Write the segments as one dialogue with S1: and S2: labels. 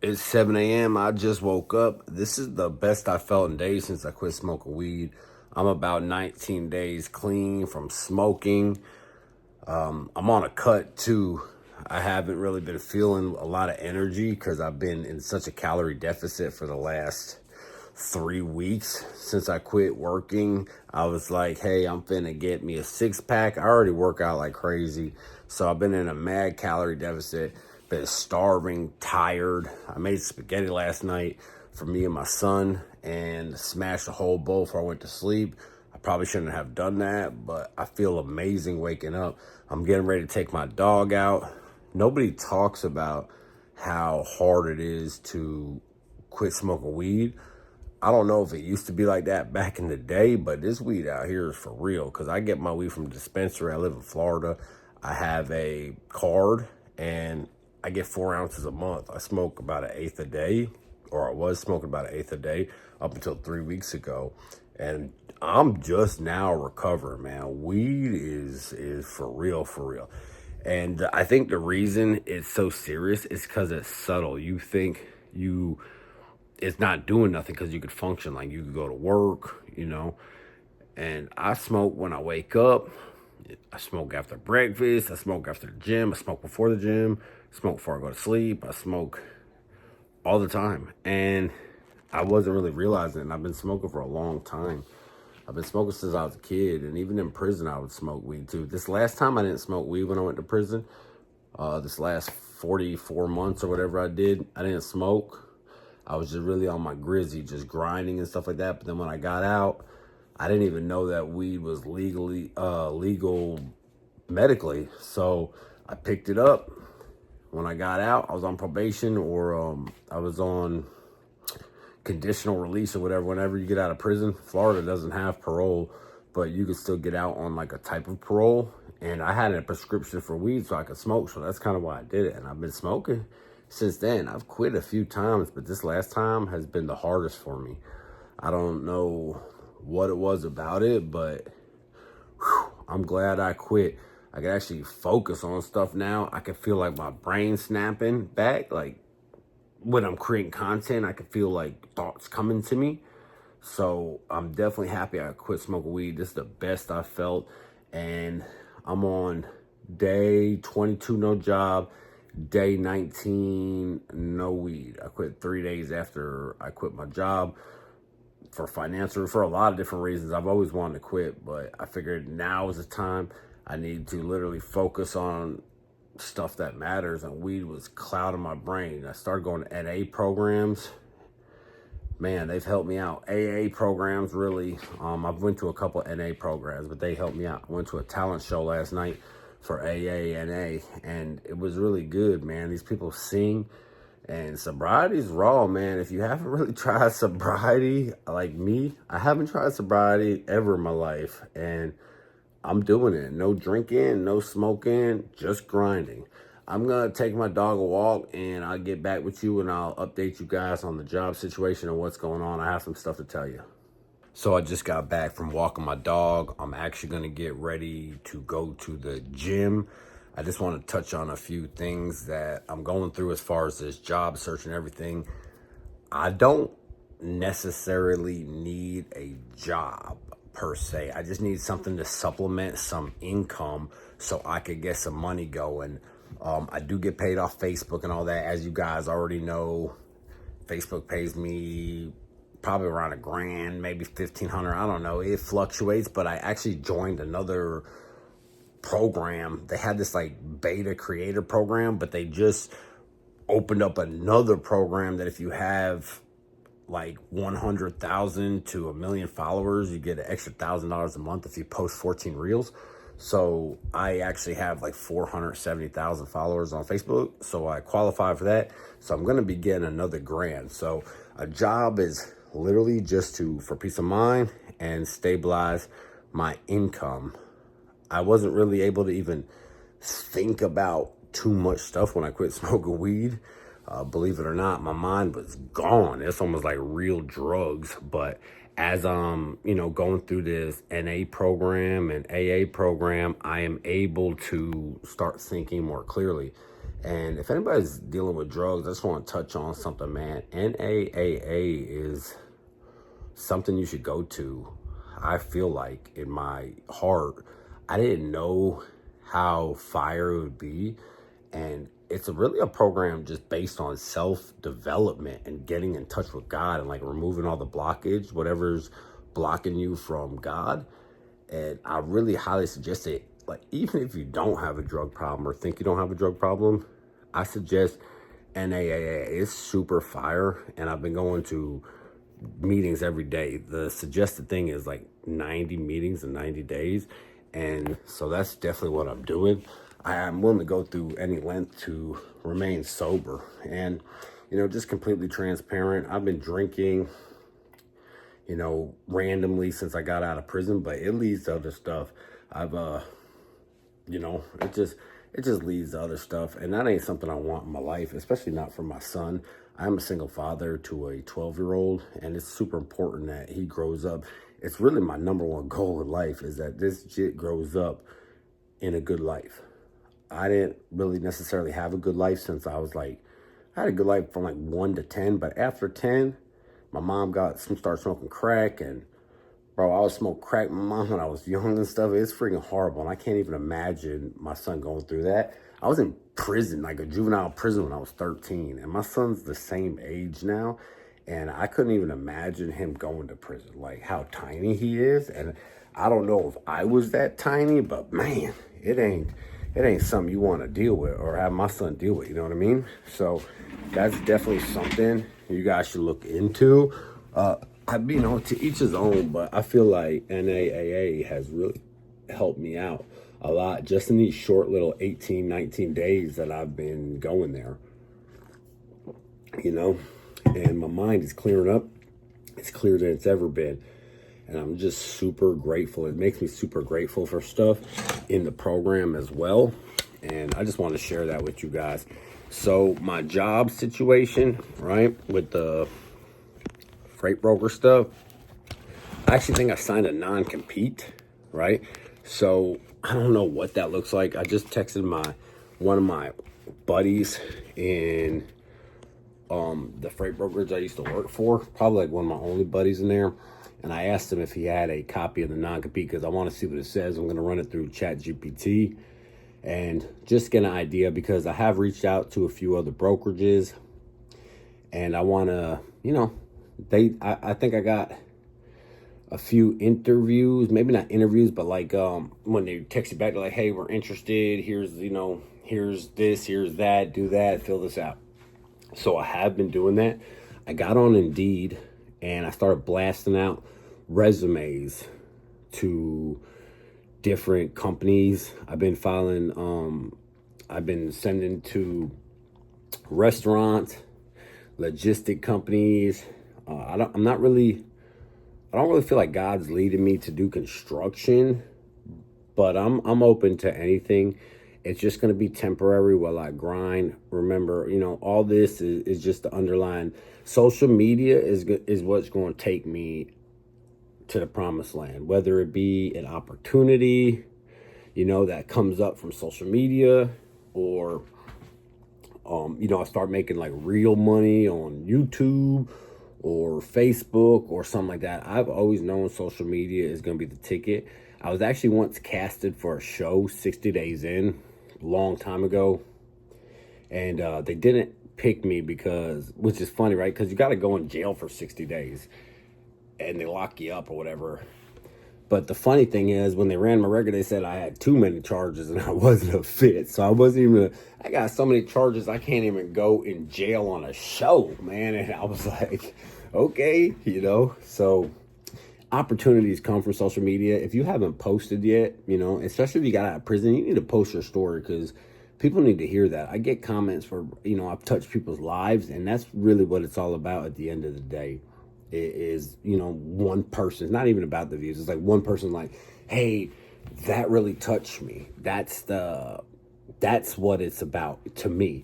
S1: It's 7 a.m. I just woke up. This is the best I felt in days since I quit smoking weed. I'm about 19 days clean from smoking. I'm on a cut too. I haven't really been feeling a lot of energy because I've been in such a calorie deficit for the last 3 weeks since I quit working. I was like, hey, I'm finna get me a 6 pack. I already work out like crazy. So I've been in a mad calorie deficit, been starving, tired. I made spaghetti last night for me and my son and smashed a whole bowl before I went to sleep. I probably shouldn't have done that, but I feel amazing waking up. I'm getting ready to take my dog out. Nobody talks about how hard it is to quit smoking weed. I don't know if it used to be like that back in the day, but this weed out here is for real. Because I get my weed from a dispensary. I live in Florida. I have a card, and I get 4 ounces a month. I smoke about an eighth a day, or I was smoking about an eighth a day up until 3 weeks ago. And I'm just now recovering, man. Weed is for real, for real. And I think the reason it's so serious is because it's subtle. You think it's not doing nothing because you could function, like you could go to work. And I smoke when I wake up. I smoke after breakfast. I smoke after the gym. I smoke before the gym. I smoke before I go to sleep. I smoke all the time. And I wasn't really realizing it. And I've been smoking for a long time. I've been smoking since I was a kid. And even in prison, I would smoke weed too. This last time I didn't smoke weed when I went to prison. This last 44 months or whatever I didn't smoke. I was just really on my grizzy, just grinding and stuff like that. But then when I got out, I didn't even know that weed was legal medically. So I picked it up. When I got out, I was on probation, or I was on conditional release or whatever. Whenever you get out of prison, Florida doesn't have parole, but you can still get out on like a type of parole. And I had a prescription for weed so I could smoke. So that's kind of why I did it. And I've been smoking since then. I've quit a few times, but this last time has been the hardest for me. I don't know what it was about it, but I'm glad I quit. I can actually focus on stuff now. I can feel like my brain snapping back. Like when I'm creating content, I can feel like thoughts coming to me. So I'm definitely happy I quit smoking weed. This is the best I felt. And I'm on day 22, no job. Day 19, no weed. I quit 3 days after I quit my job for a lot of different reasons. I've always wanted to quit, but I figured now is the time. I need to literally focus on stuff that matters, and weed was clouding my brain. I started going to NA programs. Man, they've helped me out. AA programs, really. I've went to a couple NA programs, but they helped me out. I went to a talent show last night for AA and NA, and it was really good, man. These people sing, and sobriety's raw, man. If you haven't really tried sobriety, like me, I haven't tried sobriety ever in my life, and I'm doing it. No drinking, no smoking, just grinding. I'm going to take my dog a walk, and I'll get back with you, and I'll update you guys on the job situation and what's going on. I have some stuff to tell you. So I just got back from walking my dog. I'm actually going to get ready to go to the gym. I just want to touch on a few things that I'm going through as far as this job search and everything. I don't necessarily need a job per se. I just need something to supplement some income so I could get some money going. I do get paid off Facebook and all that. As you guys already know, Facebook pays me probably around $1,000, maybe $1,500. I don't know. It fluctuates, but I actually joined another program. They had this like beta creator program, but they just opened up another program that if you have like 100,000 to 1,000,000 followers, you get an extra $1,000 a month if you post 14 reels. So I actually have like 470,000 followers on Facebook. So I qualify for that. So I'm going to be getting another grant. So a job is literally just for peace of mind and stabilize my income. I wasn't really able to even think about too much stuff when I quit smoking weed. Believe it or not, my mind was gone. It's almost like real drugs. But as I'm, going through this NA program and AA program, I am able to start thinking more clearly. And if anybody's dealing with drugs, I just want to touch on something, man. NAAA is something you should go to. I feel like in my heart, I didn't know how fire it would be. And it's really a program just based on self-development and getting in touch with God and like removing all the blockage, whatever's blocking you from God. And I really highly suggest it. Like, even if you don't have a drug problem or think you don't have a drug problem, I suggest NAAA. It's super fire. And I've been going to meetings every day. The suggested thing is like 90 meetings in 90 days. And so that's definitely what I'm doing. I am willing to go through any length to remain sober and, just completely transparent. I've been drinking, randomly since I got out of prison, but it leads to other stuff. I've, it just leads to other stuff. And that ain't something I want in my life, especially not for my son. I'm a single father to a 12-year-old, and it's super important that he grows up. It's really my number one goal in life is that this kid grows up in a good life. I didn't really necessarily have a good life since I had a good life from like 1 to 10, but after 10, my mom started smoking crack, and bro, I was smoking crack with my mom when I was young and stuff. It's freaking horrible, and I can't even imagine my son going through that. I was in prison, like a juvenile prison when I was 13, and my son's the same age now, and I couldn't even imagine him going to prison, like how tiny he is. And I don't know if I was that tiny, but man, it ain't something you want to deal with or have my son deal with, you know what I mean? So that's definitely something you guys should look into. To each his own, but I feel like NAAA has really helped me out a lot just in these short little 18, 19 days that I've been going there, and my mind is clearing up. It's clearer than it's ever been. And I'm just super grateful. It makes me super grateful for stuff in the program as well. And I just want to share that with you guys. So my job situation, right, with the freight broker stuff, I actually think I signed a non-compete, right? So I don't know what that looks like. I just texted one of my buddies in the freight brokerage I used to work for, probably like one of my only buddies in there. And I asked him if he had a copy of the non-compete because I want to see what it says. I'm going to run it through ChatGPT and just get an idea because I have reached out to a few other brokerages and I want to, I think I got a few interviews, maybe not interviews, but like when they text you back, they're like, hey, we're interested. Here's this, here's that, do that, fill this out. So I have been doing that. I got on Indeed and I started blasting out resumes to different companies. I've been sending to restaurants, logistic companies. I don't really feel like God's leading me to do construction, but I'm open to anything. It's just going to be temporary while I grind. Remember, all this is just the underlying. Social media is what's going to take me to the promised land, whether it be an opportunity, that comes up from social media, or, I start making like real money on YouTube or Facebook or something like that. I've always known social media is going to be the ticket. I was actually once casted for a show 60 Days In, a long time ago. And they didn't pick me which is funny, right? Because you got to go in jail for 60 days and they lock you up or whatever. But the funny thing is, when they ran my record, they said I had too many charges and I wasn't a fit. So I got so many charges, I can't even go in jail on a show, man. And I was like, okay, so opportunities come from social media. If you haven't posted yet, especially if you got out of prison, you need to post your story because people need to hear that. I get comments for, I've touched people's lives, and that's really what it's all about at the end of the day. It is, one person. It's not even about the views. It's like one person like, hey, that really touched me. That's what it's about to me,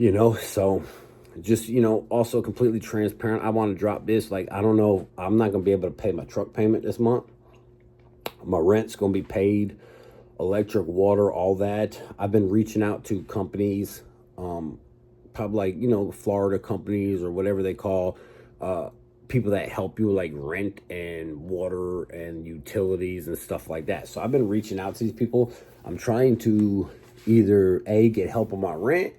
S1: so just, also completely transparent. I want to drop this. Like, I don't know. I'm not going to be able to pay my truck payment this month. My rent's going to be paid, electric, water, all that. I've been reaching out to companies probably like, Florida companies or whatever they call people that help you like rent and water and utilities and stuff like that. So I've been reaching out to these people. I'm trying to either get help on my rent,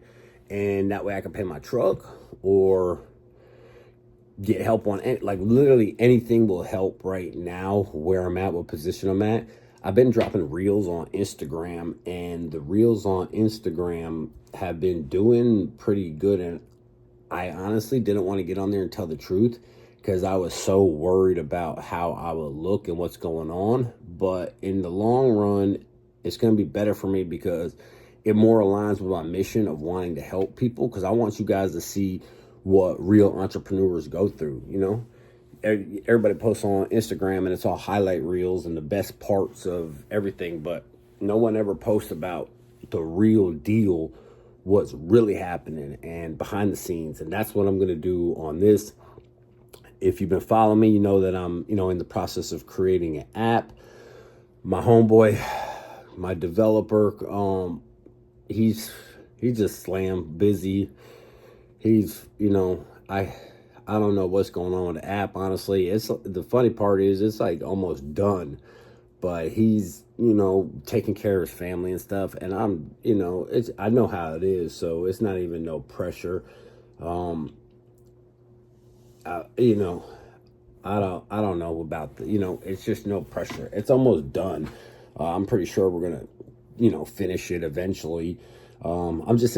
S1: and that way I can pay my truck, or get help on like literally anything will help right now where I'm at, what position I'm at. I've been dropping reels on Instagram, and the reels on Instagram have been doing pretty good. And I honestly didn't want to get on there and tell the truth because I was so worried about how I would look and what's going on. But in the long run, it's going to be better for me because it more aligns with my mission of wanting to help people, because I want you guys to see what real entrepreneurs go through. Everybody posts on Instagram and it's all highlight reels and the best parts of everything, but no one ever posts about the real deal, what's really happening and behind the scenes. And that's what I'm going to do on this. If you've been following me, you know that I'm, in the process of creating an app. My homeboy, my developer, he's just slam busy. He's, I don't know what's going on with the app, honestly. It's the funny part is it's like almost done, but he's, taking care of his family and stuff. And I'm, I know how it is. So it's not even no pressure. I don't know about it's just no pressure. It's almost done. I'm pretty sure we're going to, finish it eventually. I'm just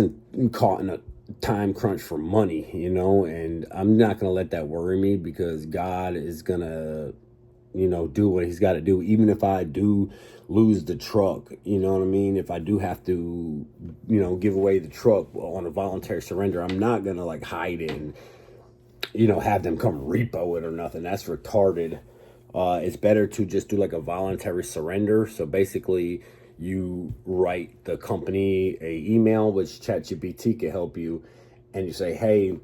S1: caught in a time crunch for money, and I'm not going to let that worry me, because God is going to, do what he's got to do. Even if I do lose the truck, you know what I mean? If I do have to, give away the truck on a voluntary surrender, I'm not going to like hide it and, have them come repo it or nothing. That's retarded. It's better to just do like a voluntary surrender. So basically you write the company a email, which ChatGPT can help you, and you say, hey,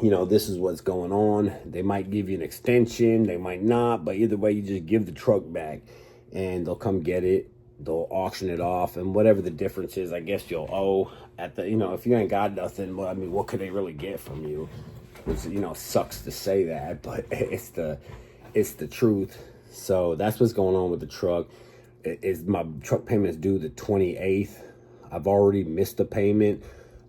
S1: this is what's going on. They might give you an extension, they might not, but either way, you just give the truck back and they'll come get it. They'll auction it off, and whatever the difference is, I guess you'll owe at the, if you ain't got nothing, well, I mean, what could they really get from you? Which, sucks to say that, but it's the truth. So that's what's going on with the truck. My truck payment is due the 28th. I've already missed the payment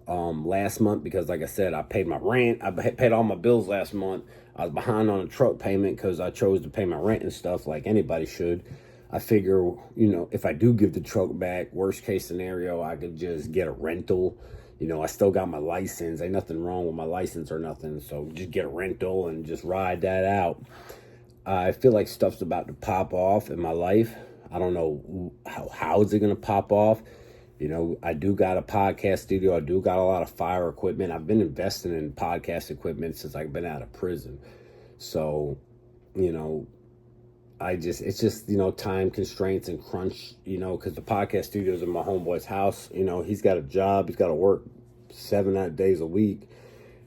S1: last month because, like I said, I paid my rent. I paid all my bills last month. I was behind on a truck payment because I chose to pay my rent and stuff like anybody should. I figure, if I do give the truck back, worst case scenario, I could just get a rental. I still got my license. Ain't nothing wrong with my license or nothing. So just get a rental and just ride that out. I feel like stuff's about to pop off in my life. I don't know how is it going to pop off. I do got a podcast studio. I do got a lot of fire equipment. I've been investing in podcast equipment since I've been out of prison. So, it's just, time constraints and crunch, because the podcast studio is in my homeboy's house. He's got a job. He's got to work 7 days a week.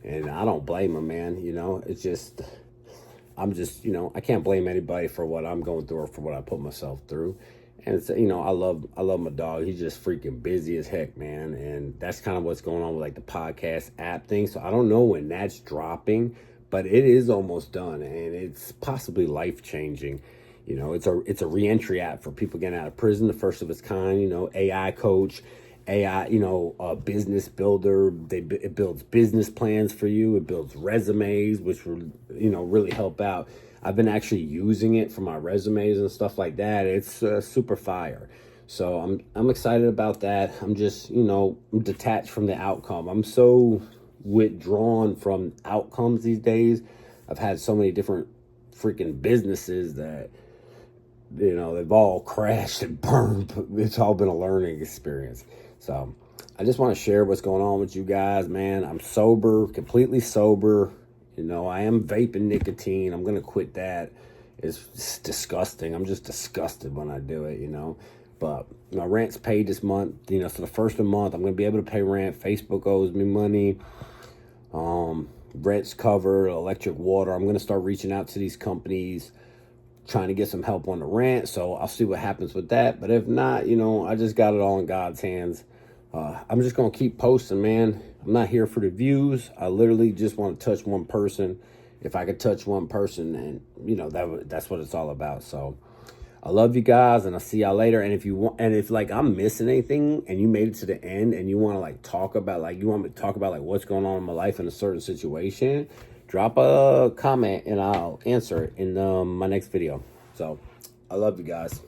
S1: And I don't blame him, man. It's just, I'm just, I can't blame anybody for what I'm going through or for what I put myself through. And it's, I love my dog. He's just freaking busy as heck, man. And that's kind of what's going on with like the podcast app thing. So I don't know when that's dropping, but it is almost done, and it's possibly life changing. It's a reentry app for people getting out of prison, the first of its kind. AI coach, AI, a business builder. It builds business plans for you. It builds resumes, which will, really help out. I've been actually using it for my resumes and stuff like that. It's super fire. So I'm excited about that. I'm just, I'm detached from the outcome. I'm so withdrawn from outcomes these days. I've had so many different freaking businesses that, they've all crashed and burned. It's all been a learning experience. So I just want to share what's going on with you guys, man. I'm sober, completely sober. I am vaping nicotine. I'm going to quit that. It's disgusting. I'm just disgusted when I do it, But my rent's paid this month, so the first of the month, I'm going to be able to pay rent. Facebook owes me money. Rent's covered, electric, water. I'm going to start reaching out to these companies, trying to get some help on the rent. So I'll see what happens with that. But if not, I just got it all in God's hands. I'm just going to keep posting, man. I'm not here for the views. I literally just want to touch one person. If I could touch one person, and you know, that's what it's all about. So I love you guys, and I'll see y'all later. And if you want, and if like I'm missing anything and you made it to the end and you want to like talk about, like you want me to talk about like what's going on in my life in a certain situation, drop a comment and I'll answer it in my next video. So I love you guys.